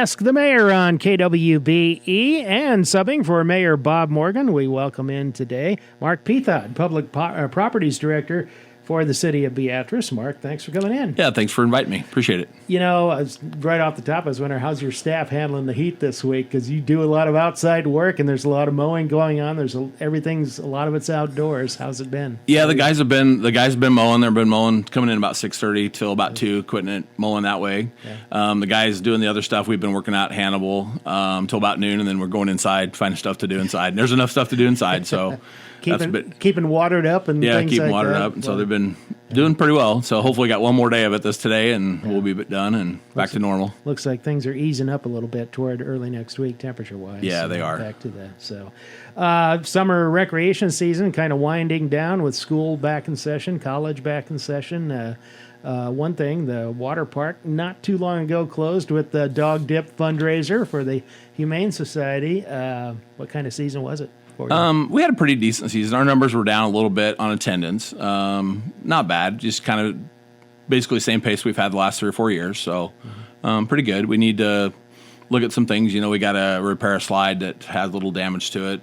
Ask the Mayor on KWBE, and subbing for Mayor Bob Morgan, we welcome in today Mark Pethoud, Public Properties Director for the city of Beatrice. Mark, thanks for coming in. Yeah, thanks for inviting me. Appreciate it. You know, right off the top, I was wondering, how's your staff handling the heat this week? Because you do a lot of outside work, and there's a lot of mowing going on. A lot of it's outdoors. How's it been? Yeah, the guys have been mowing. They've been mowing, coming in about 6:30 till about 2, quitting it, mowing that way. Yeah. The guys doing the other stuff. We've been working out at Hannibal till about noon, and then we're going inside, finding stuff to do inside. And there's enough stuff to do inside, so. Keeping watered up and things keeping like watered that. up, and so they've been doing pretty well. So hopefully, got one more day of it today, and we'll be done and back to normal. Looks like things are easing up a little bit toward early next week, temperature-wise. Yeah, they are. Back to that. So, summer recreation season kind of winding down with school back in session, college back in session. One thing, the water park not too long ago closed with the dog dip fundraiser for the Humane Society. What kind of season was it? We had a pretty decent season. Our numbers were down a little bit on attendance. Not bad, just kind of basically same pace we've had the last 3 or 4 years. So pretty good. We need to look at some things. You know, we got to repair a slide that has a little damage to it,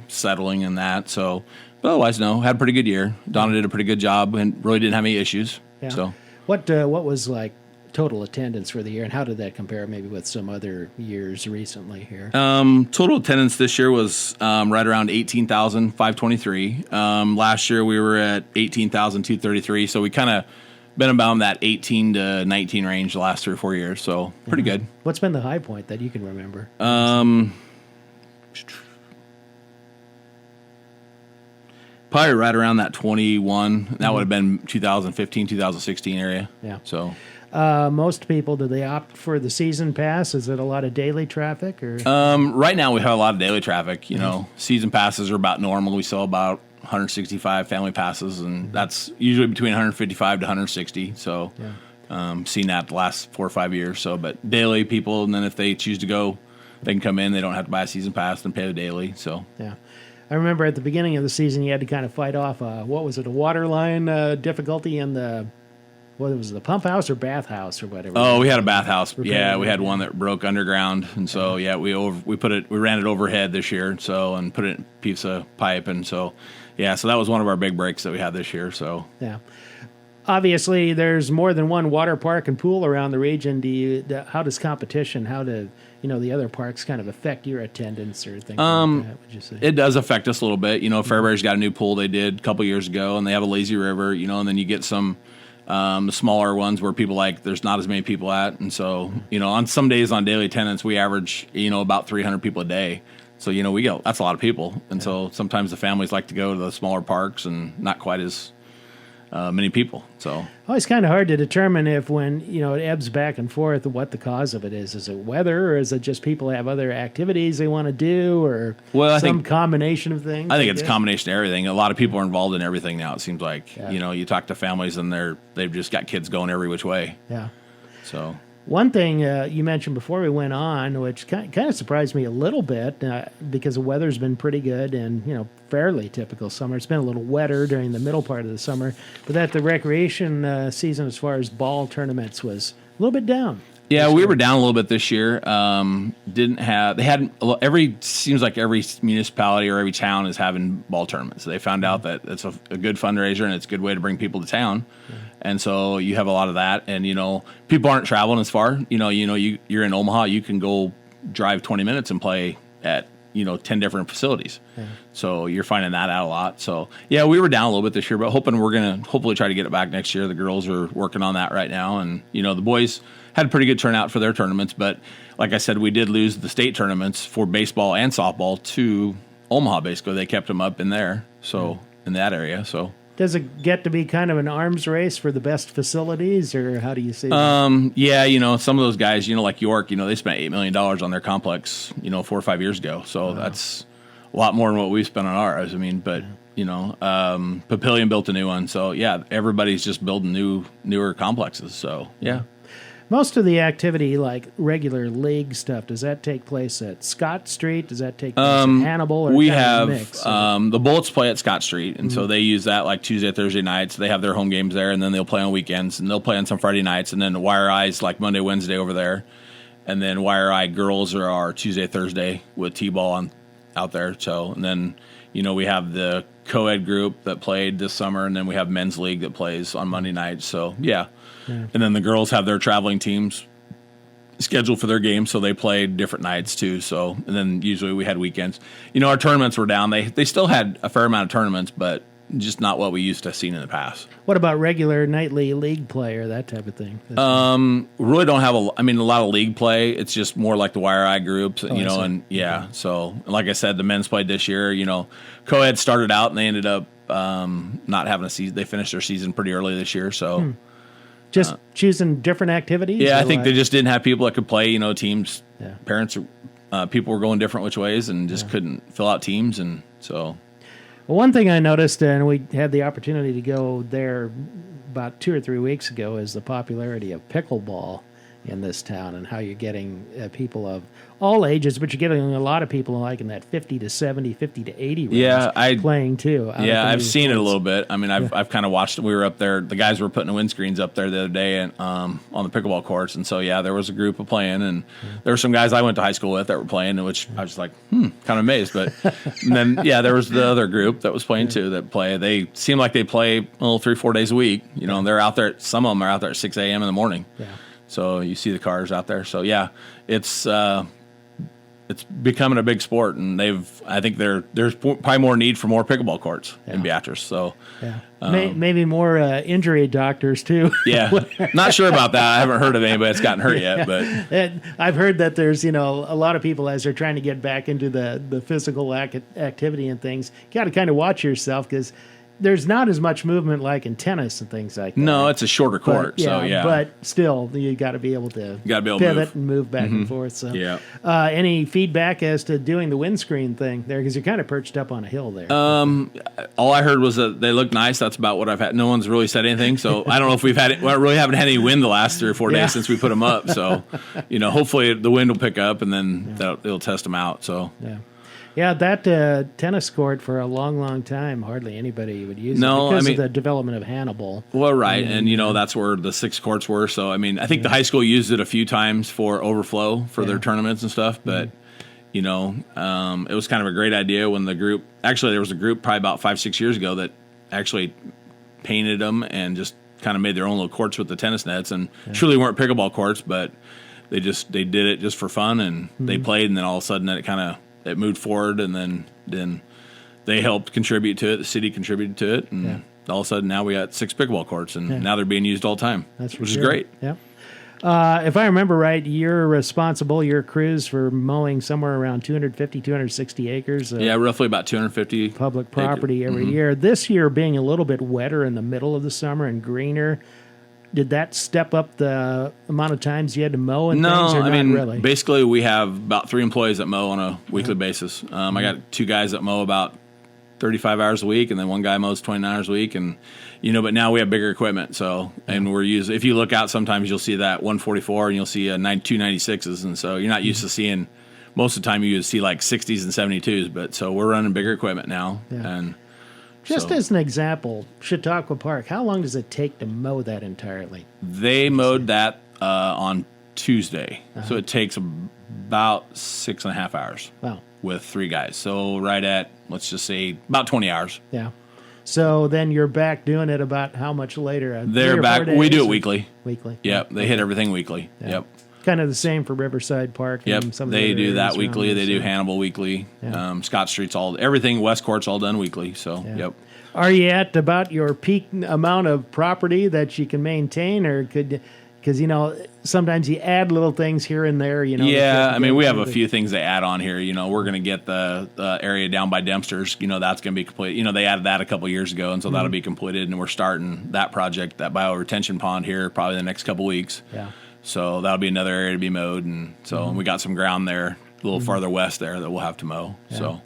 settling and that. So, but otherwise, no, had a pretty good year. Donna did a pretty good job and really didn't have any issues. Yeah. So, what was like total attendance for the year, and how did that compare maybe with some other years recently here? Total attendance this year was right around 18,523. Last year we were at 18,233, so we kind of been about that 18 to 19 range the last 3 or 4 years, so pretty good. What's been the high point that you can remember? Probably right around that 21. That would have been 2015, 2016 area. Yeah. So. Most people, do they opt for the season pass? Is it a lot of daily traffic? Or right now we have a lot of daily traffic. You know, season passes are about normal. We sell about 165 family passes, and that's usually between 155 to 160. So, seen that the last 4 or 5 years. So, but daily people, and then if they choose to go, they can come in. They don't have to buy a season pass and pay the daily. So, yeah. I remember at the beginning of the season, you had to kind of fight off a water line difficulty in the. What was it, the pump house or bathhouse or whatever? Oh, we had a bathhouse. Yeah, we had one that broke underground, and so we ran it overhead this year, and put it in a piece of pipe, and so that was one of our big breaks that we had this year. So yeah, obviously there's more than one water park and pool around the region. How does competition? How do the other parks kind of affect your attendance or things like that? Would you say it does affect us a little bit? Fairbury's got a new pool they did a couple years ago, and they have a lazy river. And then you get some. The smaller ones where people there's not as many people at. And so, on some days on daily attendance, we average, about 300 people a day. So, that's a lot of people. And so sometimes the families like to go to the smaller parks and not quite as many people. So it's kind of hard to determine if when, it ebbs back and forth, what the cause of it is. Is it weather, or is it just people have other activities they want to do, or some combination of things? I think it's a combination of everything. A lot of people are involved in everything now, it seems like. Yeah. You talk to families and they've just got kids going every which way. Yeah. So one thing you mentioned before we went on, which kind of surprised me a little bit, because the weather's been pretty good and, fairly typical summer. It's been a little wetter during the middle part of the summer, but that the recreation season as far as ball tournaments was a little bit down. Yeah, we were down a little bit this year. Seems like every municipality or every town is having ball tournaments. They found out that it's a good fundraiser and it's a good way to bring people to town. Yeah. And so you have a lot of that, and people aren't traveling as far. You're in Omaha, you can go drive 20 minutes and play at 10 different facilities. Yeah. So you're finding that out a lot. So yeah, we were down a little bit this year, but hoping we're gonna hopefully try to get it back next year. The girls are working on that right now, and the boys had a pretty good turnout for their tournaments. But like I said, we did lose the state tournaments for baseball and softball to Omaha. Basically, they kept them up in there, in that area. So. Does it get to be kind of an arms race for the best facilities, or how do you see that? Yeah, some of those guys, like York, they spent $8 million on their complex, 4 or 5 years ago. So that's a lot more than what we've spent on ours. I mean, but, Papillion built a new one. So, yeah, everybody's just building newer complexes. So, yeah. Most of the activity, like regular league stuff, does that take place at Scott Street? Does that take place at Hannibal? Or we have the Bullets play at Scott Street, and so they use that like Tuesday, Thursday nights. They have their home games there, and then they'll play on weekends, and they'll play on some Friday nights, and then the Wire Eyes like Monday, Wednesday over there. And then YRI girls are our Tuesday, Thursday with T-ball out there. So, and then, we have the co-ed group that played this summer, and then we have men's league that plays on Monday nights. So, yeah. And then the girls have their traveling teams scheduled for their games, so they played different nights too. So, and then usually we had weekends. Our tournaments were down. They still had a fair amount of tournaments, but just not what we used to have seen in the past. What about regular nightly league play or that type of thing? Really don't have a lot of league play. It's just more like the YRI groups, and yeah. So, like I said, the men's played this year. Co-ed started out and they ended up not having a season. They finished their season pretty early this year. So, just choosing different activities. Yeah, I think they just didn't have people that could play. Teams, Yeah. parents, people were going different which ways and just couldn't fill out teams, and so. Well, one thing I noticed, and we had the opportunity to go there about 2 or 3 weeks ago, is the popularity of pickleball in this town and how you're getting people of all ages, but you're getting a lot of people like in that 50 to 70, 50 to 80 range playing too. I've seen it a little bit. I mean, I've kind of watched it. We were up there. The guys were putting the windscreens up there the other day and on the pickleball courts. And so, there was a group of playing, and there were some guys I went to high school with that were playing, which I was like, kind of amazed. But and then, there was the other group that was playing too that play. They seem like they play 3-4 days a week, and they're out there. Some of them are out there at 6 a.m. in the morning. Yeah. So you see the cars out there. So it's becoming a big sport, and I think there's probably more need for more pickleball courts in Beatrice. So maybe more injury doctors too. Not sure about that. I haven't heard of anybody that's gotten hurt yet, but I've heard that there's a lot of people as they're trying to get back into the physical activity and things. You got to kind of watch yourself because there's not as much movement like in tennis and things like that. No, it's a shorter court. But still, you got to be able to pivot and move back and forth. So, any feedback as to doing the windscreen thing there? Because you're kind of perched up on a hill there. All I heard was that they look nice. That's about what I've had. No one's really said anything. So I don't know if we really haven't had any wind the last 3 or 4 days since we put them up. So, hopefully the wind will pick up and then it'll test them out. So. Yeah, that tennis court for a long, long time, hardly anybody would use it because of the development of Hannibal. Well, right, and that's where the 6 courts were. So, I think the high school used it a few times for overflow for their tournaments and stuff. But it was kind of a great idea when there was a group probably about 5-6 years ago that actually painted them and just kind of made their own little courts with the tennis nets, and truly weren't pickleball courts, but they did it just for fun, and they played, and then all of a sudden it moved forward, and then they helped contribute to it. The city contributed to it, and all of a sudden now we got 6 pickleball courts, and now they're being used all the time, which is great. Yeah. If I remember right, you're responsible, your crews, for mowing somewhere around 250, 260 acres. Roughly about 250 public property every year. This year being a little bit wetter in the middle of the summer and greener. Did that step up the amount of times you had to mow and things, or not really? Basically we have about 3 employees that mow on a weekly basis. I got 2 guys that mow about 35 hours a week, and then 1 guy mows 29 hours a week, and but now we have bigger equipment. So, and we're using, if you look out, sometimes you'll see that 144 and you'll see a 296s, and so you're not used to seeing, most of the time you see like 60s and 72s, but so we're running bigger equipment now, and. Just as an example, Chautauqua Park, how long does it take to mow that entirely? They mowed that on Tuesday, so it takes about 6.5 hours. Wow. With 3 guys. So right at, let's just say, about 20 hours. Yeah. So then you're back doing it about how much later? They're back. We do it weekly. Weekly. Yep. They hit everything weekly. Yeah. Yep. Kind of the same for Riverside Park. Yep. And some of they the do that areas weekly. They do Hannibal weekly. Yeah. Scott Street's everything. West Court's all done weekly. So, yep. Are you at about your peak amount of property that you can maintain, or because sometimes you add little things here and there. Yeah, we have a few things they add on here. We're going to get the area down by Dempster's. That's going to be complete. They added that a couple years ago, and so that'll be completed. And we're starting that project, that bio retention pond here, probably the next couple weeks. Yeah. So that'll be another area to be mowed, and so we got some ground there a little farther west there that we'll have to mow. Yeah. So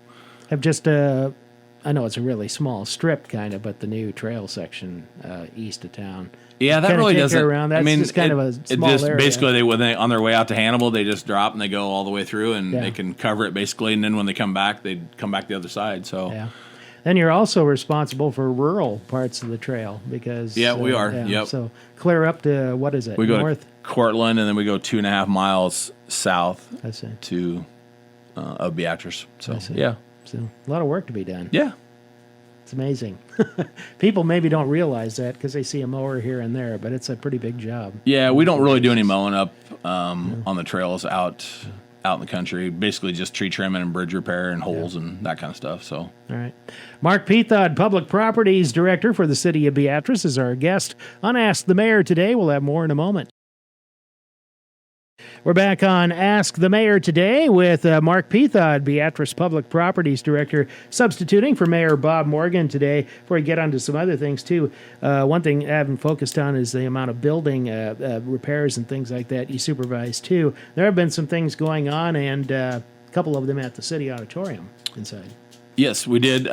have just I know it's a really small strip kind of, but the new trail section east of town. Yeah, that really doesn't. Around. That's just kind of a small area. Basically, when they on their way out to Hannibal, they just drop and they go all the way through, and they can cover it basically. And then when they come back, they come back the other side. So. Yeah. Then you're also responsible for rural parts of the trail because we are. Yep. So clear up to what is it? We go north. Cortland, and then we go 2.5 miles south I see. to of Beatrice. So I see. yeah, So a lot of work to be done. yeah. It's amazing. People maybe don't realize that because they see a mower here and there, but it's a pretty big job. Yeah, we don't really do any mowing up on the trails out in the country. Basically, just tree trimming and bridge repair and holes and that kind of stuff. So, All right. Mark Pethoud, Public Properties Director for the City of Beatrice, is our guest on Ask the Mayor today. We'll have more in a moment. We're back on Ask the Mayor today with Mark Pethoud, Beatrice Public Properties Director, substituting for Mayor Bob Morgan today. Before we get on to some other things, too, one thing I haven't focused on is the amount of building repairs and things like that you supervise, too. There have been some things going on, and a couple of them at the City Auditorium inside. yes, we did.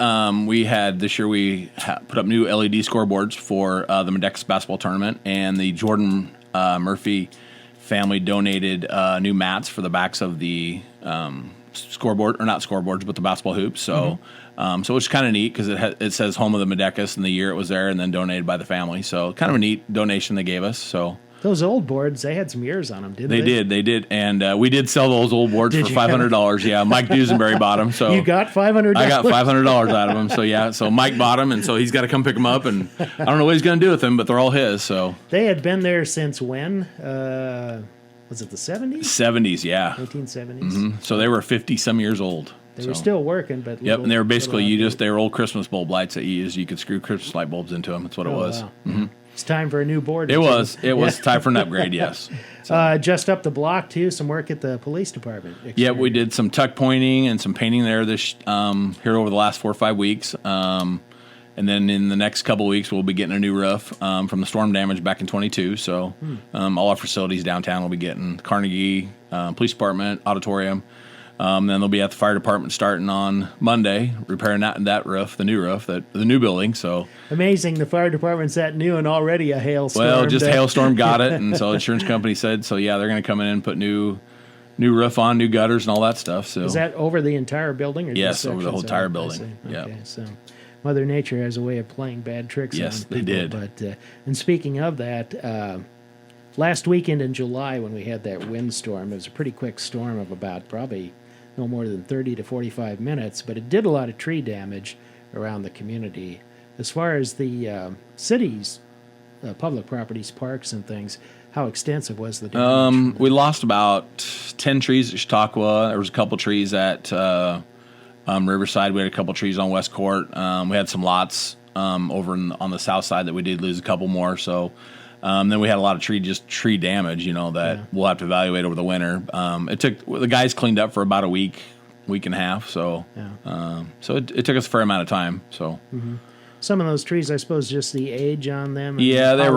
We had this year, we put up new LED scoreboards for the Medecus basketball tournament, and the Jordan Murphy family donated new mats for the backs of the scoreboard, or not scoreboards, but the basketball hoops. So, so it's kind of neat because it says home of the Medecus and the year it was there, and then donated by the family. So kind of a neat donation they gave us. So those old boards, they had some years on them, didn't they? They did, and we did sell those old boards for $500. Yeah, Mike Duesenberry bought them. So you got $500. I got $500 out of them. So yeah, so Mike bought them, and so he's got to come pick them up, and I don't know what he's going to do with them, but they're all his. So they had been there since when? Was it the 70s? 70s, yeah, 1970s. So they were 50 some years old. They were still working, but yep, and they were basically they were old Christmas bulb lights that you used. You could screw Christmas light bulbs into them. That's what it was. Wow. It's time for a new board. It was time for an upgrade. Yes. Just up the block too. Some work at the police department. Yeah, we did some tuck pointing and some painting there this here over the last 4 or 5 weeks. And then in the next couple of weeks, we'll be getting a new roof from the storm damage back in 22. So all our facilities downtown will be getting Carnegie, Police Department, Auditorium. Then they'll be at the fire department starting on Monday, repairing that roof, the new building. So amazing, the fire department's that new and already a hailstorm. Well, just hailstorm got it, and so insurance company said, so yeah, they're going to come in and put new roof on, new gutters, and all that stuff. So is that over the entire building? Or yes, over the whole entire building. Yeah. Okay, so Mother Nature has a way of playing bad tricks. Yes, on people. they did. But and speaking of that, last weekend in July when we had that windstorm, it was a pretty quick storm of about probably no more than 30 to 45 minutes, but it did a lot of tree damage around the community. As far as the city's public properties, parks and things, how extensive was the damage? We lost about 10 trees at Chautauqua. There was a couple trees at Riverside. We had a couple trees on West Court. We had some lots over on the south side that we did lose a couple more. So then we had a lot of tree damage, that we'll have to evaluate over the winter. The guys cleaned up for about a week and a half. So so it took us a fair amount of time. So some of those trees, I suppose, just the age on them. Yeah, they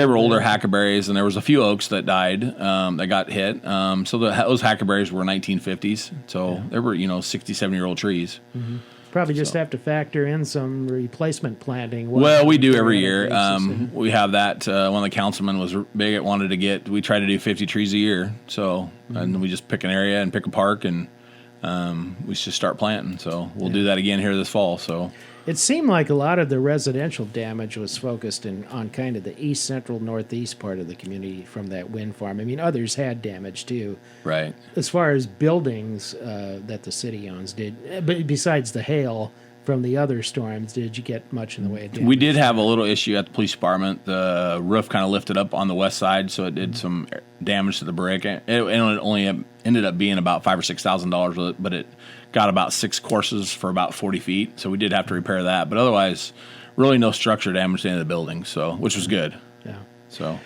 were older hackleberries, and there was a few oaks that died that got hit. So those hackleberries were 1950s. So they were 60, 70-year-old trees. Probably just have to factor in some replacement planting. Well, we do every year. We have that. One of the councilmen was big. We try to do 50 trees a year. So, and we just pick an area and pick a park, and we just start planting. So we'll do that again here this fall. So it seemed like a lot of the residential damage was focused on kind of the east central northeast part of the community from that wind farm. I mean, others had damage too. Right. As far as buildings that the city owns, but besides the hail from the other storms, did you get much in the way of damage? We did have a little issue at the police department. The roof kind of lifted up on the west side, so it did some damage to the brick. It only ended up being about $5,000 or $6,000 with it, but it got about 6 courses for about 40 feet, so we did have to repair that. But otherwise, really no structure damage to any of the buildings, so which was good. Yeah. So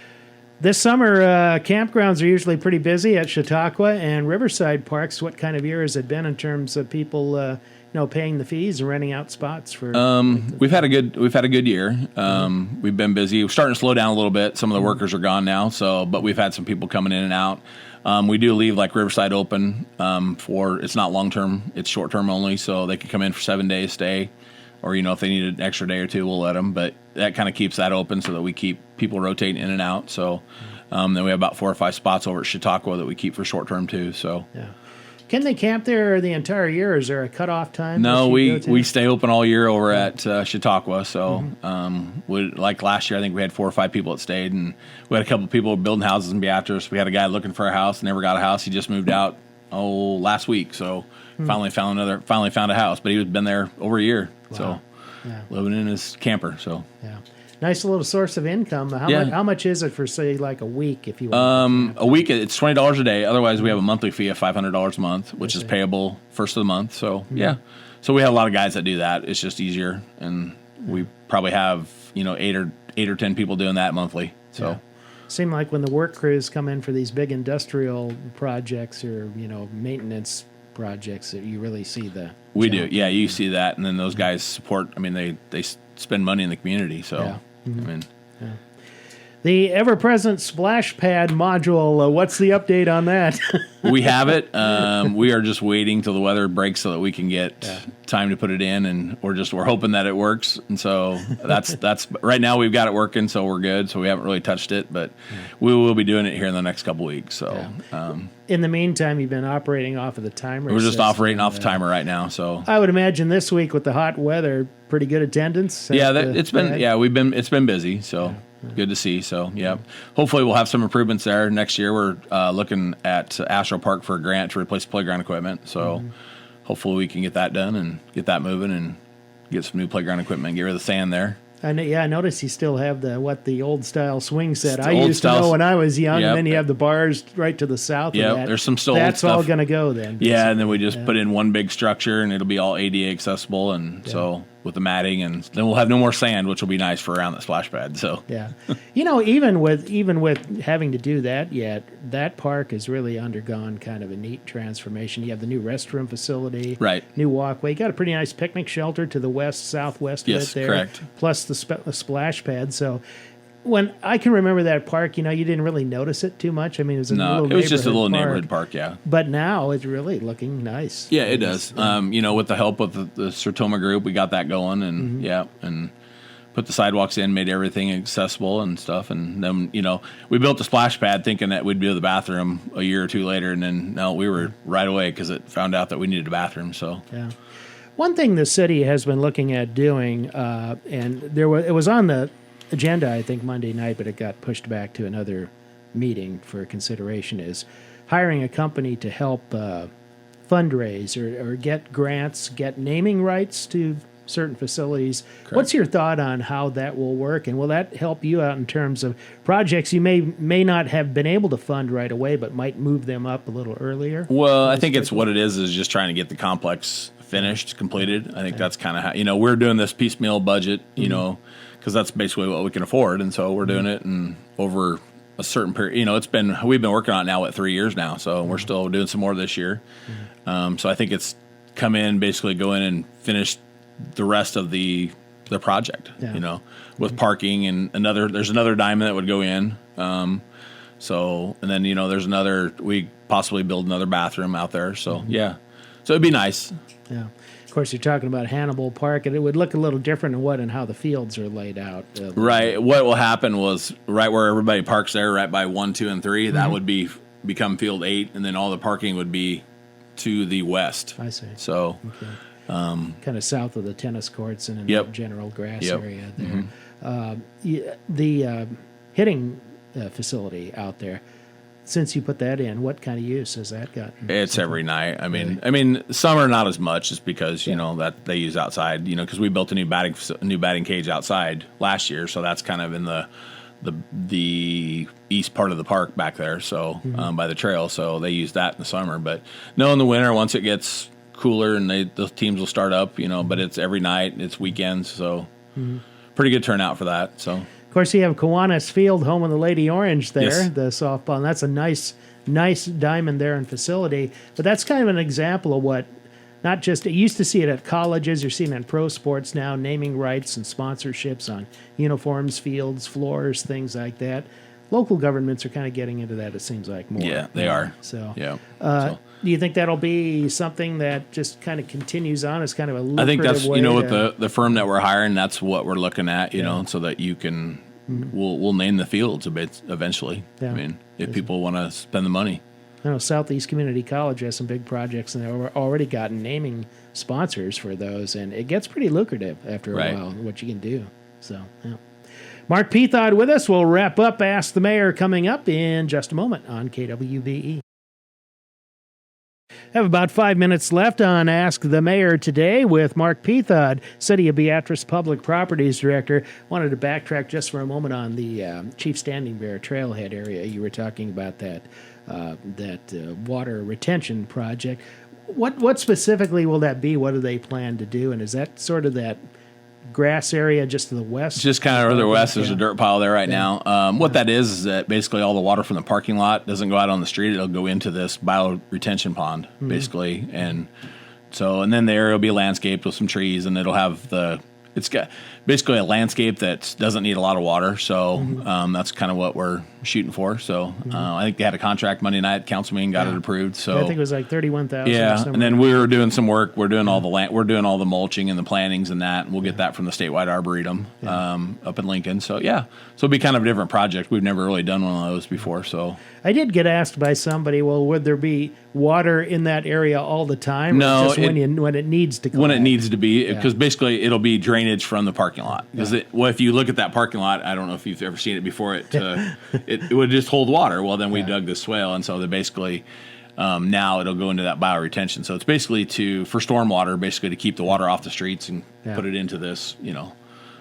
this summer, campgrounds are usually pretty busy at Chautauqua and Riverside parks. What kind of year has it been in terms of people, paying the fees and renting out spots for? We've had a good year. We've been busy. We're starting to slow down a little bit. Some of the workers are gone now, but we've had some people coming in and out. We do leave like Riverside open for it's not long term, it's short term only, so they can come in for 7 days stay, or if they need an extra day or two, we'll let them. But that kind of keeps that open so that we keep people rotating in and out. So then we have about 4 or 5 spots over at Chautauqua that we keep for short term too. So yeah. Can they camp there the entire year? Or is there a cutoff time? No, we stay open all year over at Chautauqua. So, like last year, I think we had 4 or 5 people that stayed, and we had a couple of people building houses in Beatrice. We had a guy looking for a house, never got a house. He just moved out last week, so finally found a house. But he had been there over a year, so living in his camper. So nice little source of income. How much is it for, say, like a week if you want? A week, it's $20 a day. Otherwise, we have a monthly fee of $500 a month, which is payable first of the month. So so we have a lot of guys that do that. It's just easier, and we probably have 8 or 10 people doing that monthly. So. Seem like when the work crews come in for these big industrial projects or maintenance projects, that you really see the. We do, yeah. You see that, and then those guys support. I mean, they spend money in the community, so I mean. Yeah. The ever-present splash pad module. What's the update on that? We have it. We are just waiting till the weather breaks so that we can get time to put it in, and we're hoping that it works. And so that's right now we've got it working, so we're good. So we haven't really touched it, but we will be doing it here in the next couple weeks. So in the meantime, you've been operating off of the timer. We're just operating off the timer right now. So I would imagine this week with the hot weather, pretty good attendance. It's been busy. So. Good to see. So, hopefully we'll have some improvements there next year. We're looking at Astro Park for a grant to replace playground equipment. So, hopefully we can get that done and get that moving and get some new playground equipment and get rid of the sand there. I noticed you still have the old style swing set. I used to know when I was young, and then you have the bars right to the south of that. There's some still That's old stuff. all going to go then. Yeah, and then we just put in one big structure, and it'll be all ADA accessible, and so with the matting, and then we'll have no more sand, which will be nice for around the splash pad. So even with having to do that that park has really undergone kind of a neat transformation. You have the new restroom facility, right? New walkway. You got a pretty nice picnic shelter to the southwest of it there. Correct. Plus the splash pad. So when I can remember that park, you didn't really notice it too much. I mean, it was just a little neighborhood park, yeah. But now it's really looking nice. Yeah, it does. With the help of the Sertoma group, we got that going, and and put the sidewalks in, made everything accessible and stuff. And then we built the splash pad thinking that we'd do the bathroom a year or two later, and then we were right away because it found out that we needed a bathroom. So one thing the city has been looking at doing, and it was on the agenda, I think, Monday night, but it got pushed back to another meeting for consideration, is hiring a company to help fundraise or get grants, get naming rights to certain facilities. Correct. What's your thought on how that will work, and will that help you out in terms of projects you may not have been able to fund right away, but might move them up a little earlier? Well, I think it's what it is just trying to get the complex finished, completed. I think that's kind of how, we're doing this piecemeal budget, because that's basically what we can afford, and so we're doing it, and over a certain period, we've been working on it now 3 years now, so we're still doing some more this year. So I think it's basically go in and finish the rest of the project, with parking and there's another diamond that would go in. So, and then, there's we possibly build another bathroom out there. So, so it'd be nice. Yeah. Of course, you're talking about Hannibal Park, and it would look a little different in how the fields are laid out. Right. What will happen was right where everybody parks there, right by 1, 2, and 3, that would become field 8, and then all the parking would be to the west. I see. So, kind of south of the tennis courts and in the general grass area there. The hitting facility out there, since you put that in, what kind of use has that gotten? It's every night. I mean, summer not as much, just because that they use outside. Because we built a new batting cage outside last year, so that's kind of in the east part of the park back there. So by the trail, so they use that in the summer. But no, in the winter, once it gets cooler and the teams will start up, But it's every night, it's weekends, so pretty good turnout for that. So. Of course, you have Kiwanis Field, home of the Lady Orange there, yes. the softball, and that's a nice diamond there and facility. But that's kind of an example of what, not just, you used to see it at colleges, you're seeing it in pro sports now, naming rights and sponsorships on uniforms, fields, floors, things like that. Local governments are kind of getting into that, it seems like, more. Yeah, they are. So, do you think that'll be something that just kind of continues on as kind of a lucrative I think that's, way with the firm that we're hiring, that's what we're looking at, so that you can, we'll name the fields a bit eventually. Yeah. I mean, if people want to spend the money. I know Southeast Community College has some big projects, and they've already gotten naming sponsors for those, and it gets pretty lucrative after a while, what you can do. So, yeah. Mark Pethoud with us. We'll wrap up Ask the Mayor coming up in just a moment on KWVE. Have about 5 minutes left on Ask the Mayor today with Mark Pethoud, City of Beatrice Public Properties Director. Wanted to backtrack just for a moment on the Chief Standing Bear Trailhead area. You were talking about that water retention project. What specifically will that be? What do they plan to do? And is that sort of that grass area just to the west? Just kind of further west. There's a dirt pile there right now. What that is that basically all the water from the parking lot doesn't go out on the street. It'll go into this bioretention pond, basically. And then the area will be landscaped with some trees, and it'll have it's got basically a landscape that doesn't need a lot of water. So that's kind of what we're shooting for. So I think they had a contract Monday night. Council meeting got it approved. So I think it was like $31,000. Yeah, and then we were doing some work. We're doing all the we're doing all the mulching and the plantings and that. And we'll get that from the statewide arboretum up in Lincoln. So so it'll be kind of a different project. We've never really done one of those before. So I did get asked by somebody, well, would there be water in that area all the time? No, or just when it needs to. When it needs to be, because basically it'll be drainage from the parking lot. Because if you look at that parking lot, I don't know if you've ever seen it before. It would just hold water. Well, then we dug the swale, and so they basically now it'll go into that bioretention. So it's basically for stormwater, basically to keep the water off the streets and put it into this,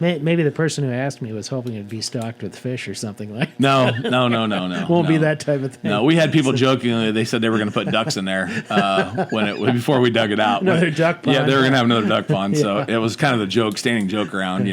Maybe the person who asked me was hoping it'd be stocked with fish or something like that. No. Won't be that type of thing. No, we had people jokingly, they said they were going to put ducks in there before we dug it out. Another duck pond. Yeah, they were going to have another duck pond. So it was kind of the standing joke around,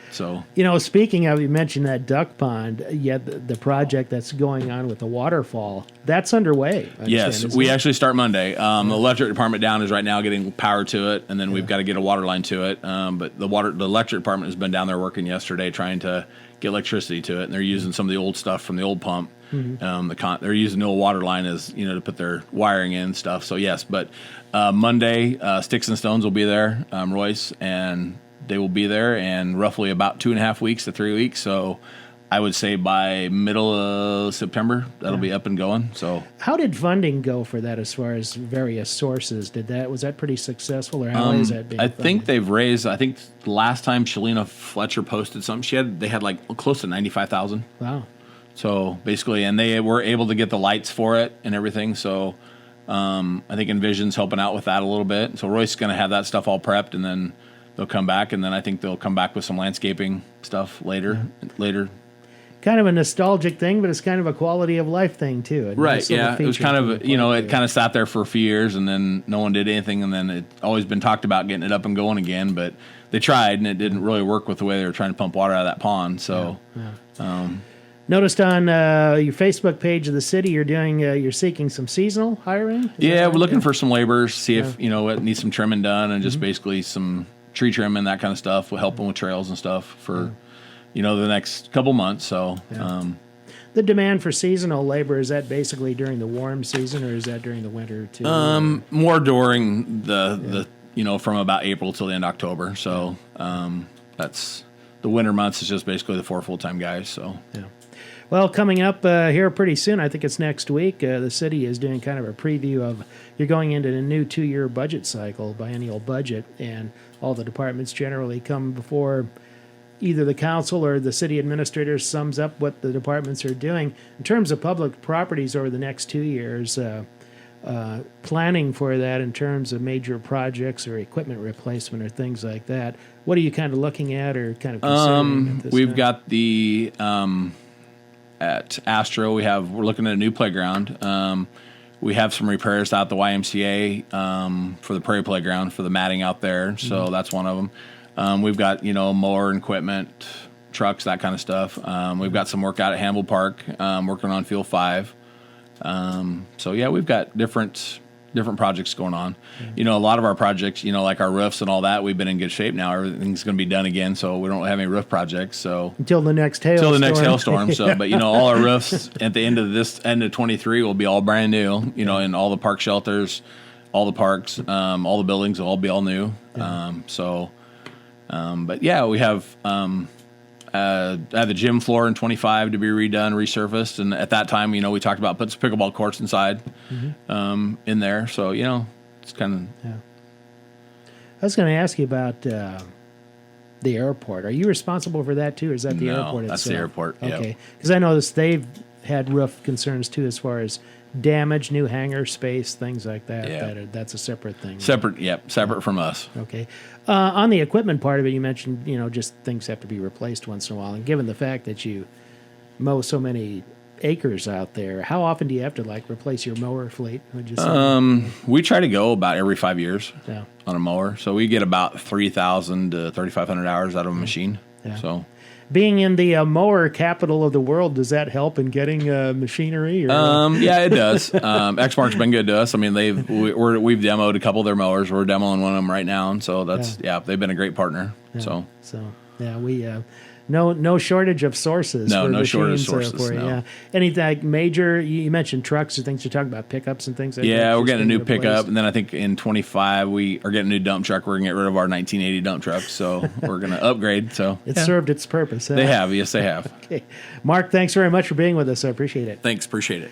So speaking of, you mentioned that duck pond, the project that's going on with the waterfall, that's underway. Yes, we actually start Monday. The electric department down is right now getting power to it, and then we've got to get a water line to it. But the electric department has been down there working yesterday trying to get electricity to it, and they're using some of the old stuff from the old pump. They're using the old water line as to put their wiring in and stuff. So yes, but Monday, Sticks and Stones will be there, Royce, and they will be there in roughly about 2.5 weeks to 3 weeks. So I would say by middle of September, that'll be up and going. So how did funding go for that as far as various sources? Was that pretty successful, or how is that being funded? think they've raised, last time Shalina Fletcher posted something, they had like close to $95,000. Wow. So basically, and they were able to get the lights for it and everything. So I think Envision's helping out with that a little bit. So Roy's going to have that stuff all prepped, and then they'll come back, and then I think they'll come back with some landscaping stuff later. Kind of a nostalgic thing, but it's kind of a quality of life thing too. Right, yeah. It was kind of, it kind of sat there for a few years, and then no one did anything, and then it's always been talked about getting it up and going again, but they tried, and it didn't really work with the way they were trying to pump water out of that pond. So, noticed on your Facebook page of the city, you're seeking some seasonal hiring. We're looking for some laborers, see if it needs some trimming done, and just basically some tree trimming, that kind of stuff. We'll help them with trails and stuff for the next couple months. So the demand for seasonal labor, is that basically during the warm season, or is that during the winter too? More during the from about April till the end of October. So that's the winter months is just basically the 4 full-time guys. So Well, coming up here pretty soon, I think it's next week, the city is doing kind of a preview of, you're going into a new 2-year budget cycle, biennial budget, and all the departments generally come before either the council or the city administrator sums up what the departments are doing. In terms of public properties over the next 2 years, planning for that in terms of major projects or equipment replacement or things like that, what are you kind of looking at or kind of considering at this We've time? got the... at Astro, we're looking at a new playground. We have some repairs out at the YMCA for the Prairie Playground for the matting out there, so that's one of them. We've got mower and equipment, trucks, that kind of stuff. We've got some work out at Hamble Park, working on Field 5. So yeah, we've got different projects going on. A lot of our projects, like our roofs and all that, we've been in good shape now. Everything's going to be done again, so we don't have any roof projects. So until the next hailstorm. So, but all our roofs at the end of 23 will be all brand new. And all the park shelters, all the parks, all the buildings will all be all new. But yeah, we have had the gym floor in 25 to be redone, resurfaced, and at that time, we talked about putting some pickleball courts inside in there. So it's kind of. Yeah. I was going to ask you about the airport. Are you responsible for that too, or is that the airport itself? That's the airport. Okay, because I noticed they've had roof concerns too, as far as damage, new hangar space, things like that. Yeah. That's a separate thing. Separate from us. Okay. On the equipment part of it, you mentioned, just things have to be replaced once in a while. And given the fact that you mow so many acres out there, how often do you have to replace your mower fleet? Would you say? We try to go about every 5 years Yeah. on a mower. So we get about 3,000 to 3,500 hours out of a machine. Yeah. So. Being in the mower capital of the world, does that help in getting machinery? Or, yeah, it does. Exmark's been good to us. I mean, we've demoed a couple of their mowers. We're demoing one of them right now, and so they've been a great partner. Yeah. So we no shortage of sources. No shortage of sources. For you. No. Yeah. Anything major? You mentioned trucks or things. You're talking about pickups and things. Like that. Yeah, we're Just getting a new replaced? pickup, and then I think in 25 we are getting a new dump truck. We're gonna get rid of our 1980 dump truck, so we're gonna upgrade. So It served its purpose. Huh? They have, yes, they have. Okay, Mark, thanks very much for being with us. I appreciate it. Thanks, appreciate it.